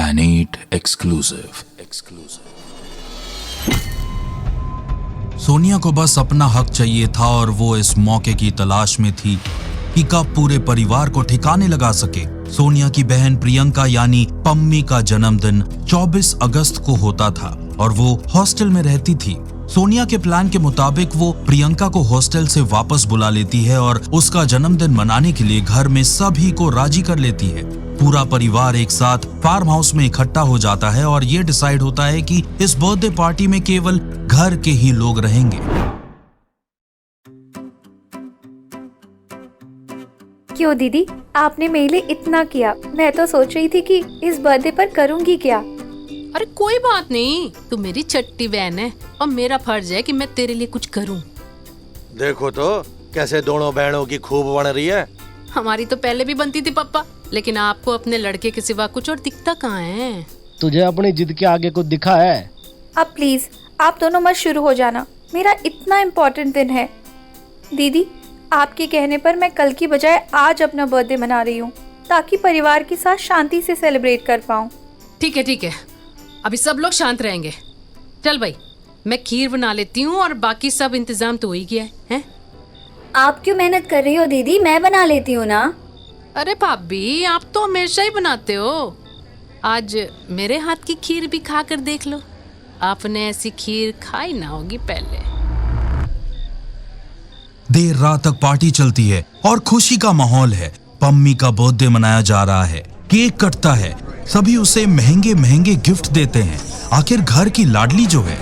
Planet Exclusive. Sonia को बस अपना हक चाहिए था और वो इस मौके की तलाश में थी कि कब पूरे परिवार को ठिकाने लगा सके। सोनिया की बहन प्रियंका यानी पम्मी का जन्मदिन 24 अगस्त को होता था और वो हॉस्टल में रहती थी। सोनिया के प्लान के मुताबिक वो प्रियंका को हॉस्टल से वापस बुला लेती है और उसका जन्मदिन मनाने के लिए घर में सभी को राजी कर लेती है। पूरा परिवार एक साथ फार्म हाउस में इकट्ठा हो जाता है और ये डिसाइड होता है कि इस बर्थडे पार्टी में केवल घर के ही लोग रहेंगे। क्यों दीदी, आपने मेरे लिए इतना किया। मैं तो सोच रही थी कि इस बर्थडे पर करूंगी क्या। अरे कोई बात नहीं, तू मेरी छठी बहन है और मेरा फर्ज है कि मैं तेरे लिए कुछ करूं। देखो तो कैसे दोनों बहनों की खूब बन रही है। हमारी तो पहले भी बनती थी पापा, लेकिन आपको अपने लड़के के सिवा कुछ और दिखता कहाँ है। तुझे अपनी जिद के आगे कुछ दिखा है? अब प्लीज आप दोनों मत शुरू हो जाना, मेरा इतना इम्पोर्टेंट दिन है। दीदी, आपके कहने पर मैं कल की बजाय आज अपना बर्थडे मना रही हूँ ताकि परिवार के साथ शांति से सेलिब्रेट कर पाऊँ। ठीक है, अभी सब लोग शांत रहेंगे। चल भाई, मैं खीर बना लेती हूँ और बाकी सब इंतजाम तो हो ही गया है? आप क्यों मेहनत कर रही हो दीदी, मैं बना लेती हूँ ना। अरे भाभी, आप तो हमेशा ही बनाते हो। आज मेरे हाथ की खीर भी खा कर देख लो, आपने ऐसी खीर खाई ना होगी पहले। देर रात तक पार्टी चलती है और खुशी का माहौल है। पम्मी का बर्थडे मनाया जा रहा है, केक कटता है, सभी उसे महंगे महंगे गिफ्ट देते हैं। आखिर घर की लाडली जो है।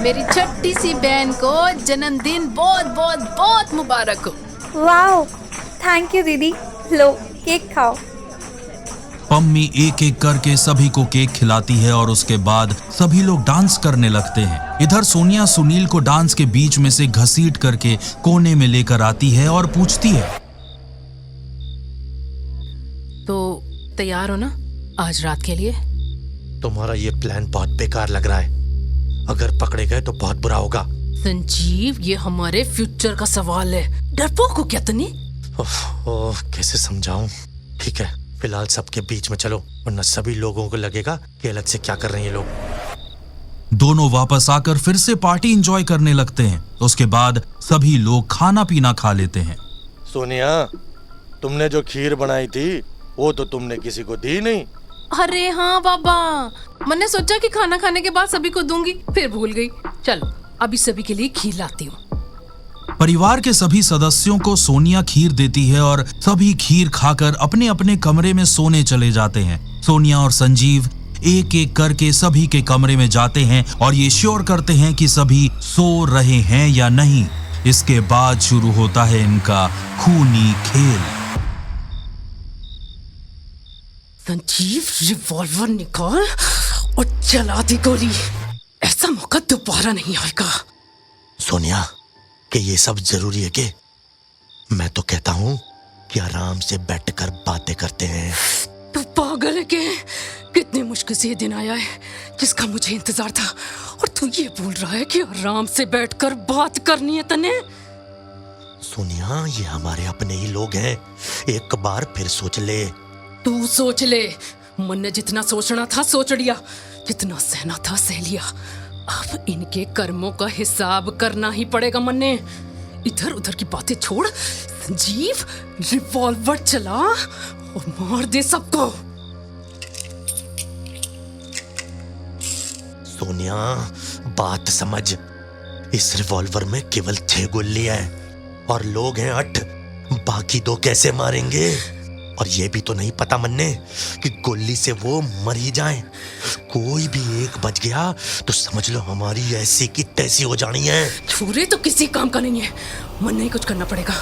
मेरी छोटी सी बहन को जन्मदिन बहुत बहुत बहुत मुबारक हो। वाह, थैंक यू दीदी। लो केक खाओ। पम्मी एक एक करके सभी को केक खिलाती है और उसके बाद सभी लोग डांस करने लगते हैं। इधर सोनिया सुनील को डांस के बीच में से घसीट करके कोने में लेकर आती है और पूछती है, तो तैयार हो ना आज रात के लिए? तुम्हारा ये प्लान बहुत बेकार लग रहा है। अगर पकड़े गए तो बहुत बुरा होगा। संजीव, ये हमारे फ्यूचर का सवाल है, डरपोक हो क्या तूने? ओह, कैसे समझाऊं? ठीक है, फिलहाल सबके बीच में चलो, वरना सभी लोगों को लगेगा कि अलग से क्या कर रहे हैं ये लोग। दोनों वापस आकर फिर से पार्टी एंजॉय करने लगते हैं। उसके बाद सभी लोग खाना पीना खा लेते हैं। सोनिया, तुमने जो खीर बनाई थी वो तो तुमने किसी को दी नहीं। अरे हाँ बाबा, मैंने सोचा कि खाना खाने के बाद सभी को दूंगी, फिर भूल गई। चलो अभी सभी के लिए खीर लाती हूँ। परिवार के सभी सदस्यों को सोनिया खीर देती है और सभी खीर खाकर अपने अपने कमरे में सोने चले जाते हैं। सोनिया और संजीव एक एक करके सभी के कमरे में जाते हैं और ये श्योर करते हैं कि सभी सो रहे हैं या नहीं। इसके बाद शुरू होता है इनका खूनी खेल। संजीव, रिवॉल्वर निकाल और चला दी गोली। ऐसा मौका दोबारा नहीं आएगा। सोनिया, कि ये सब जरूरी है कि मैं तो कहता हूँ कि आराम से बैठकर बातें करते हैं। तू पागल है क्या? कितने मुश्किल से ये दिन आया है जिसका मुझे इंतजार था, और तू ये बोल रहा है कि आराम से बैठकर बात करनी है तने? सोनिया, ये हमारे अपने ही लोग हैं, एक बार फिर सोच ले। तू सोच ले। मन ने जितना सोचना था सोच लिया, जितना सहना था सह लिया। अब इनके कर्मों का हिसाब करना ही पड़ेगा। मन ने इधर उधर की बातें छोड़, संजीव रिवॉल्वर चला और मार दे सबको। सोनिया, बात समझ, इस रिवॉल्वर में केवल 6 गोली है और लोग हैं 8, बाकी 2 कैसे मारेंगे? और ये भी तो नहीं पता मन्ने कि गोली से वो मर ही जाएं। कोई भी एक बच गया तो समझ लो हमारी ऐसी की तैसी हो जानी है। छुरे तो किसी काम का नहीं है, मन नहीं कुछ करना पड़ेगा।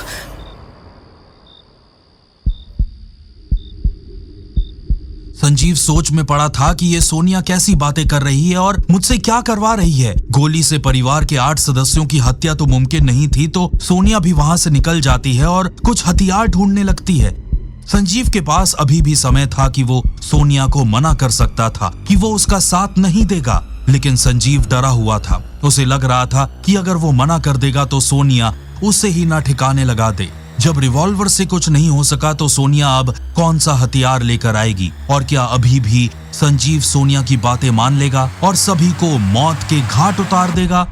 संजीव सोच में पड़ा था कि ये सोनिया कैसी बातें कर रही है और मुझसे क्या करवा रही है। गोली से परिवार के 8 सदस्यों की हत्या तो मुमकिन नहीं थी, तो सोनिया भी वहां से निकल जाती है और कुछ हथियार ढूंढने लगती है। संजीव के पास अभी भी समय था कि वो सोनिया को मना कर सकता था कि वो उसका साथ नहीं देगा, लेकिन संजीव डरा हुआ था। उसे लग रहा था कि अगर वो मना कर देगा तो सोनिया उसे ही ना ठिकाने लगा दे। जब रिवॉल्वर से कुछ नहीं हो सका तो सोनिया अब कौन सा हथियार लेकर आएगी? और क्या अभी भी संजीव सोनिया की बातें मान लेगा और सभी को मौत के घाट उतार देगा?